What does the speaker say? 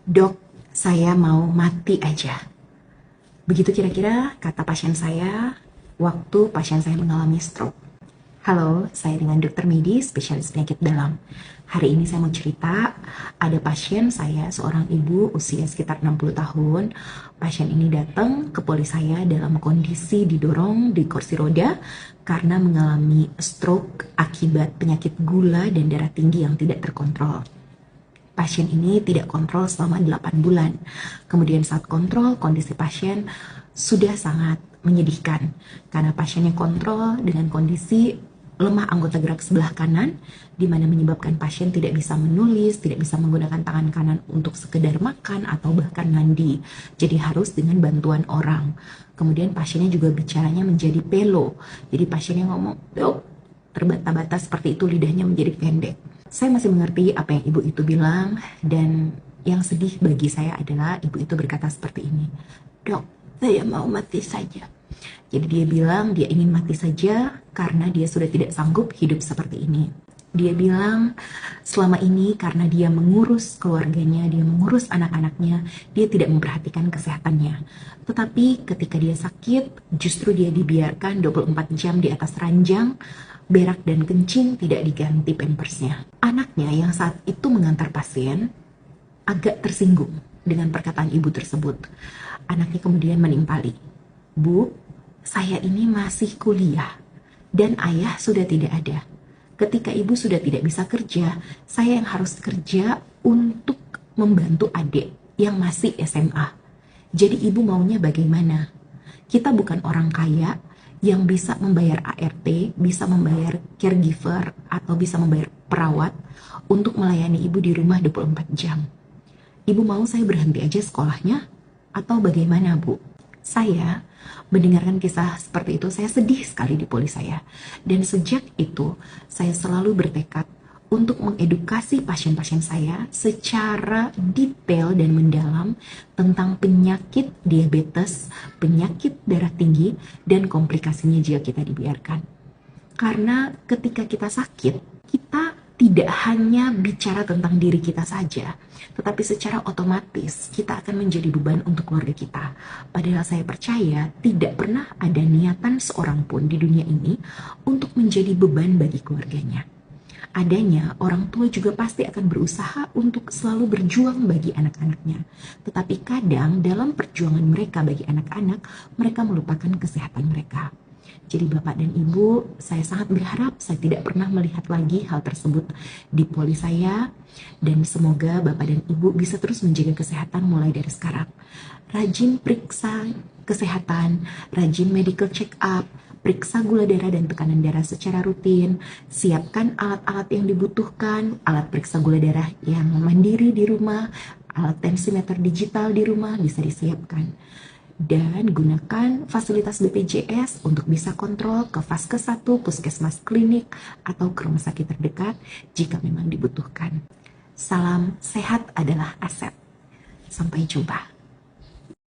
Dok, saya mau mati aja. Begitu kira-kira kata pasien saya waktu pasien saya mengalami stroke. Halo, saya dengan dokter medis spesialis penyakit dalam. Hari ini saya mau cerita, ada pasien saya, seorang ibu usia sekitar 60 tahun. Pasien ini datang ke poli saya dalam kondisi didorong di kursi roda karena mengalami stroke akibat penyakit gula dan darah tinggi yang tidak terkontrol. Pasien ini tidak kontrol selama 8 bulan. Kemudian saat kontrol, kondisi pasien sudah sangat menyedihkan karena pasiennya kontrol dengan kondisi lemah anggota gerak sebelah kanan, di mana menyebabkan pasien tidak bisa menulis, tidak bisa menggunakan tangan kanan untuk sekedar makan atau bahkan mandi. Jadi harus dengan bantuan orang. Kemudian pasiennya juga bicaranya menjadi pelo. Jadi pasiennya ngomong, "Dok," terbata-bata seperti itu, lidahnya menjadi pendek. Saya masih mengerti apa yang ibu itu bilang, dan yang sedih bagi saya adalah ibu itu berkata seperti ini, "Dok, saya mau mati saja." Jadi dia bilang dia ingin mati saja karena dia sudah tidak sanggup hidup seperti ini. Dia bilang selama ini karena dia mengurus keluarganya, dia mengurus anak-anaknya, dia tidak memperhatikan kesehatannya. Tetapi ketika dia sakit, justru dia dibiarkan 24 jam di atas ranjang, berak dan kencing tidak diganti pampersnya. Anaknya yang saat itu mengantar pasien agak tersinggung dengan perkataan ibu tersebut. Anaknya kemudian menimpali, "Bu, saya ini masih kuliah dan ayah sudah tidak ada. Ketika ibu sudah tidak bisa kerja, saya yang harus kerja untuk membantu adik yang masih SMA. Jadi ibu maunya bagaimana? Kita bukan orang kaya yang bisa membayar ART, bisa membayar caregiver, atau bisa membayar perawat untuk melayani ibu di rumah 24 jam. Ibu mau saya berhenti aja sekolahnya? Atau bagaimana, Bu?" Saya mendengarkan kisah seperti itu, saya sedih sekali di poli saya. Dan sejak itu, saya selalu bertekad untuk mengedukasi pasien-pasien saya secara detail dan mendalam tentang penyakit diabetes, penyakit darah tinggi, dan komplikasinya jika kita dibiarkan. Karena ketika kita sakit, kita tidak hanya bicara tentang diri kita saja, tetapi secara otomatis kita akan menjadi beban untuk keluarga kita. Padahal saya percaya tidak pernah ada niatan seorang pun di dunia ini untuk menjadi beban bagi keluarganya. Adanya, orang tua juga pasti akan berusaha untuk selalu berjuang bagi anak-anaknya. Tetapi kadang dalam perjuangan mereka bagi anak-anak, mereka melupakan kesehatan mereka. Jadi Bapak dan Ibu, saya sangat berharap saya tidak pernah melihat lagi hal tersebut di poli saya, dan semoga Bapak dan Ibu bisa terus menjaga kesehatan mulai dari sekarang. Rajin periksa kesehatan, rajin medical check up, periksa gula darah dan tekanan darah secara rutin, siapkan alat-alat yang dibutuhkan, alat periksa gula darah yang mandiri di rumah, alat tensimeter digital di rumah bisa disiapkan. Dan gunakan fasilitas BPJS untuk bisa kontrol ke Vaskes 1, puskesmas klinik, atau ke rumah sakit terdekat jika memang dibutuhkan. Salam sehat adalah aset. Sampai jumpa.